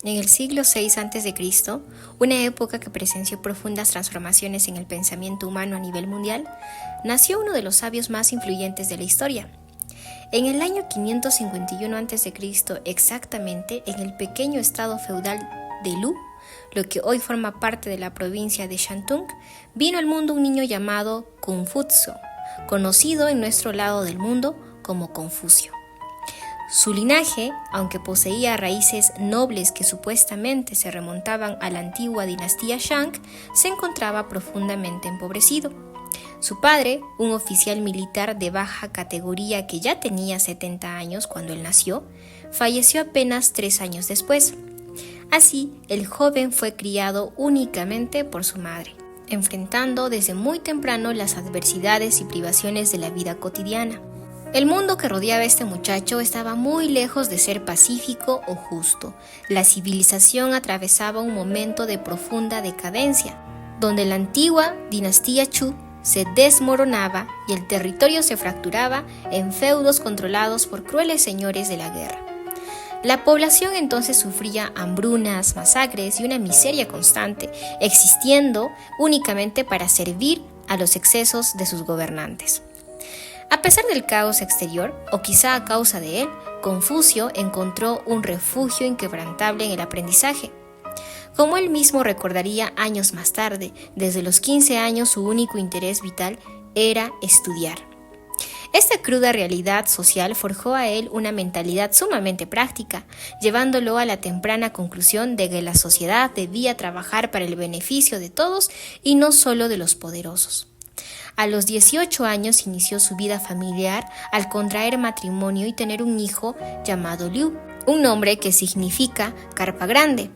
En el siglo VI a.C., una época que presenció profundas transformaciones en el pensamiento humano a nivel mundial, nació uno de los sabios más influyentes de la historia. En el año 551 a.C., exactamente en el pequeño estado feudal de Lu, lo que hoy forma parte de la provincia de Shantung, vino al mundo un niño llamado Confucio, conocido en nuestro lado del mundo como Confucio. Su linaje, aunque poseía raíces nobles que supuestamente se remontaban a la antigua dinastía Shang, se encontraba profundamente empobrecido. Su padre, un oficial militar de baja categoría que ya tenía 70 años cuando él nació, falleció apenas 3 años después. Así, el joven fue criado únicamente por su madre, enfrentando desde muy temprano las adversidades y privaciones de la vida cotidiana. El mundo que rodeaba a este muchacho estaba muy lejos de ser pacífico o justo. La civilización atravesaba un momento de profunda decadencia, donde la antigua dinastía Chu se desmoronaba y el territorio se fracturaba en feudos controlados por crueles señores de la guerra. La población entonces sufría hambrunas, masacres y una miseria constante, existiendo únicamente para servir a los excesos de sus gobernantes. A pesar del caos exterior, o quizá a causa de él, Confucio encontró un refugio inquebrantable en el aprendizaje. Como él mismo recordaría años más tarde, desde los 15 años su único interés vital era estudiar. Esta cruda realidad social forjó a él una mentalidad sumamente práctica, llevándolo a la temprana conclusión de que la sociedad debía trabajar para el beneficio de todos y no solo de los poderosos. A los 18 años inició su vida familiar al contraer matrimonio y tener un hijo llamado Liu, un nombre que significa carpa grande,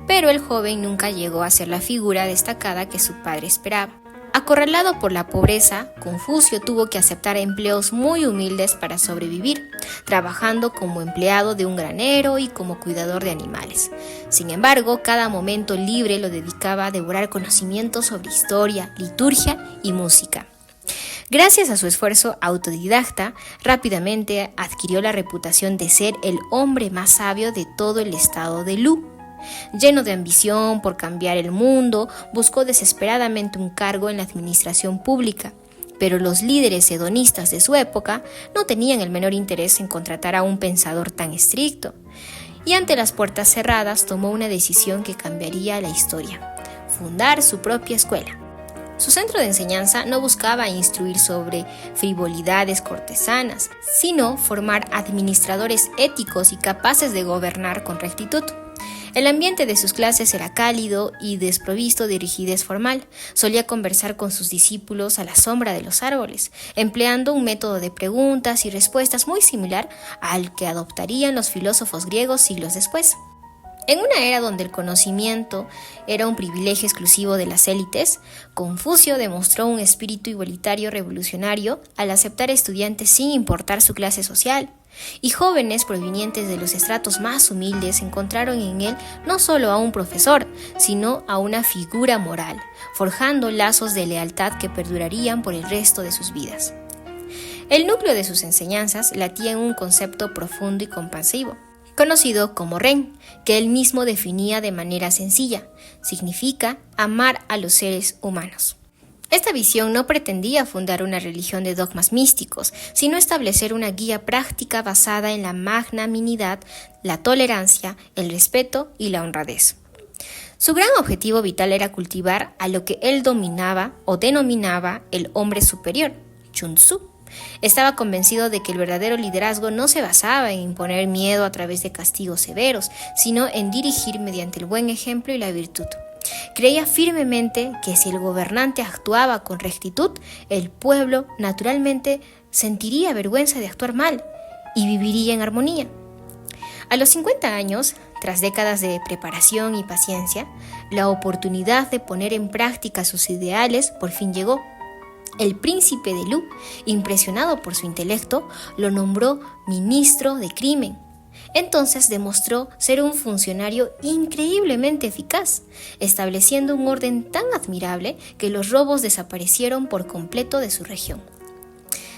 pero el joven nunca llegó a ser la figura destacada que su padre esperaba. Acorralado por la pobreza, Confucio tuvo que aceptar empleos muy humildes para sobrevivir, trabajando como empleado de un granero y como cuidador de animales. Sin embargo, cada momento libre lo dedicaba a devorar conocimientos sobre historia, liturgia y música. Gracias a su esfuerzo autodidacta, rápidamente adquirió la reputación de ser el hombre más sabio de todo el estado de Lu. Lleno de ambición por cambiar el mundo, buscó desesperadamente un cargo en la administración pública, pero los líderes hedonistas de su época no tenían el menor interés en contratar a un pensador tan estricto, y ante las puertas cerradas tomó una decisión que cambiaría la historia: fundar su propia escuela. Su centro de enseñanza no buscaba instruir sobre frivolidades cortesanas, sino formar administradores éticos y capaces de gobernar con rectitud. El ambiente de sus clases era cálido y desprovisto de rigidez formal. Solía conversar con sus discípulos a la sombra de los árboles, empleando un método de preguntas y respuestas muy similar al que adoptarían los filósofos griegos siglos después. En una era donde el conocimiento era un privilegio exclusivo de las élites, Confucio demostró un espíritu igualitario revolucionario al aceptar estudiantes sin importar su clase social. Y jóvenes provenientes de los estratos más humildes encontraron en él no solo a un profesor, sino a una figura moral, forjando lazos de lealtad que perdurarían por el resto de sus vidas. El núcleo de sus enseñanzas latía en un concepto profundo y compasivo, conocido como Ren, que él mismo definía de manera sencilla: significa amar a los seres humanos. Esta visión no pretendía fundar una religión de dogmas místicos, sino establecer una guía práctica basada en la magnanimidad, la tolerancia, el respeto y la honradez. Su gran objetivo vital era cultivar a lo que él dominaba o denominaba el hombre superior, Chun Tzu. Estaba convencido de que el verdadero liderazgo no se basaba en imponer miedo a través de castigos severos, sino en dirigir mediante el buen ejemplo y la virtud. Creía firmemente que si el gobernante actuaba con rectitud, el pueblo naturalmente sentiría vergüenza de actuar mal y viviría en armonía. A los 50 años, tras décadas de preparación y paciencia, la oportunidad de poner en práctica sus ideales por fin llegó. El príncipe de Lu, impresionado por su intelecto, lo nombró ministro de crimen. Entonces demostró ser un funcionario increíblemente eficaz, estableciendo un orden tan admirable que los robos desaparecieron por completo de su región.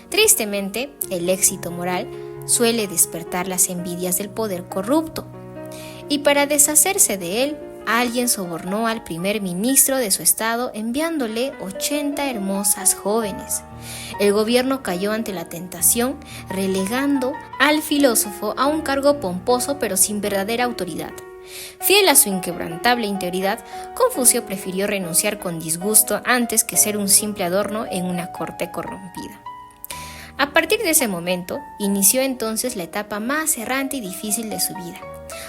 Tristemente, el éxito moral suele despertar las envidias del poder corrupto. y para deshacerse de él, alguien sobornó al primer ministro de su estado enviándole 80 hermosas jóvenes. El gobierno cayó ante la tentación, relegando al filósofo a un cargo pomposo pero sin verdadera autoridad. Fiel a su inquebrantable integridad, Confucio prefirió renunciar con disgusto antes que ser un simple adorno en una corte corrompida. A partir de ese momento, inició entonces la etapa más errante y difícil de su vida.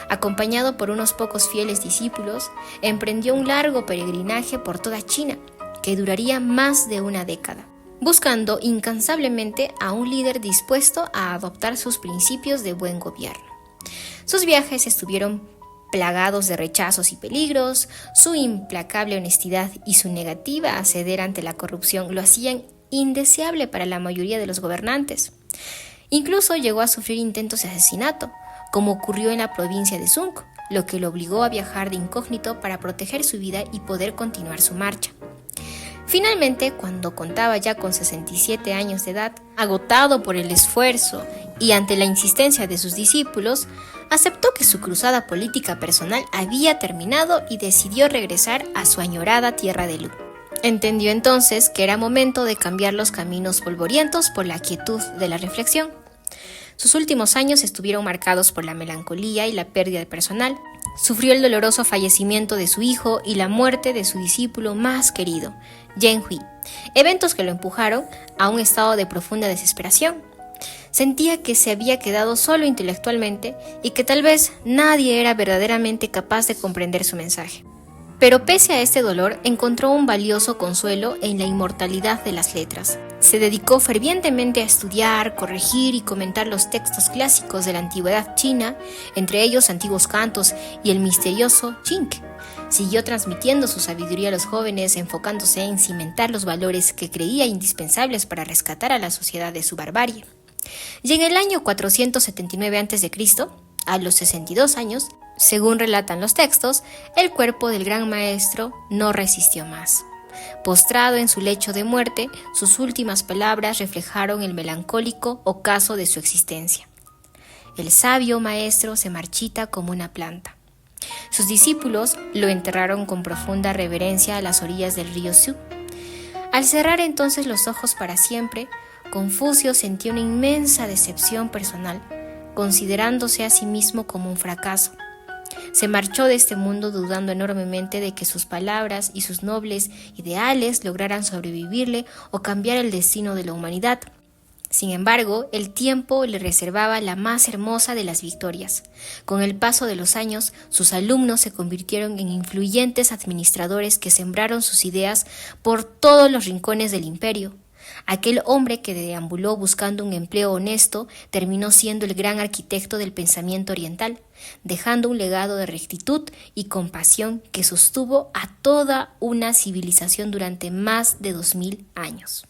Acompañado por unos pocos fieles discípulos, emprendió un largo peregrinaje por toda China, que duraría más de una década, buscando incansablemente a un líder dispuesto a adoptar sus principios de buen gobierno. Sus viajes estuvieron plagados de rechazos y peligros. Su implacable honestidad y su negativa a ceder ante la corrupción lo hacían indeseable para la mayoría de los gobernantes. Incluso llegó a sufrir intentos de asesinato, como ocurrió en la provincia de Sunk, lo que lo obligó a viajar de incógnito para proteger su vida y poder continuar su marcha. Finalmente, cuando contaba ya con 67 años de edad, agotado por el esfuerzo y ante la insistencia de sus discípulos, aceptó que su cruzada política personal había terminado y decidió regresar a su añorada tierra de Lu. Entendió entonces que era momento de cambiar los caminos polvorientos por la quietud de la reflexión. Sus últimos años estuvieron marcados por la melancolía y la pérdida personal. Sufrió el doloroso fallecimiento de su hijo y la muerte de su discípulo más querido, Yen Hui, eventos que lo empujaron a un estado de profunda desesperación. Sentía que se había quedado solo intelectualmente y que tal vez nadie era verdaderamente capaz de comprender su mensaje. Pero pese a este dolor, encontró un valioso consuelo en la inmortalidad de las letras. Se dedicó fervientemente a estudiar, corregir y comentar los textos clásicos de la antigüedad china, entre ellos antiguos cantos y el misterioso Jing. Siguió transmitiendo su sabiduría a los jóvenes, enfocándose en cimentar los valores que creía indispensables para rescatar a la sociedad de su barbarie. Y en el año 479 a.C., a los 62 años, según relatan los textos, el cuerpo del gran maestro no resistió más. Postrado en su lecho de muerte, sus últimas palabras reflejaron el melancólico ocaso de su existencia. El sabio maestro se marchita como una planta. Sus discípulos lo enterraron con profunda reverencia a las orillas del río Su. Al cerrar entonces los ojos para siempre, Confucio sintió una inmensa decepción personal, considerándose a sí mismo como un fracaso. Se marchó de este mundo dudando enormemente de que sus palabras y sus nobles ideales lograran sobrevivirle o cambiar el destino de la humanidad. Sin embargo, el tiempo le reservaba la más hermosa de las victorias. Con el paso de los años, sus alumnos se convirtieron en influyentes administradores que sembraron sus ideas por todos los rincones del imperio. Aquel hombre que deambuló buscando un empleo honesto terminó siendo el gran arquitecto del pensamiento oriental, dejando un legado de rectitud y compasión que sostuvo a toda una civilización durante más de 2000 años.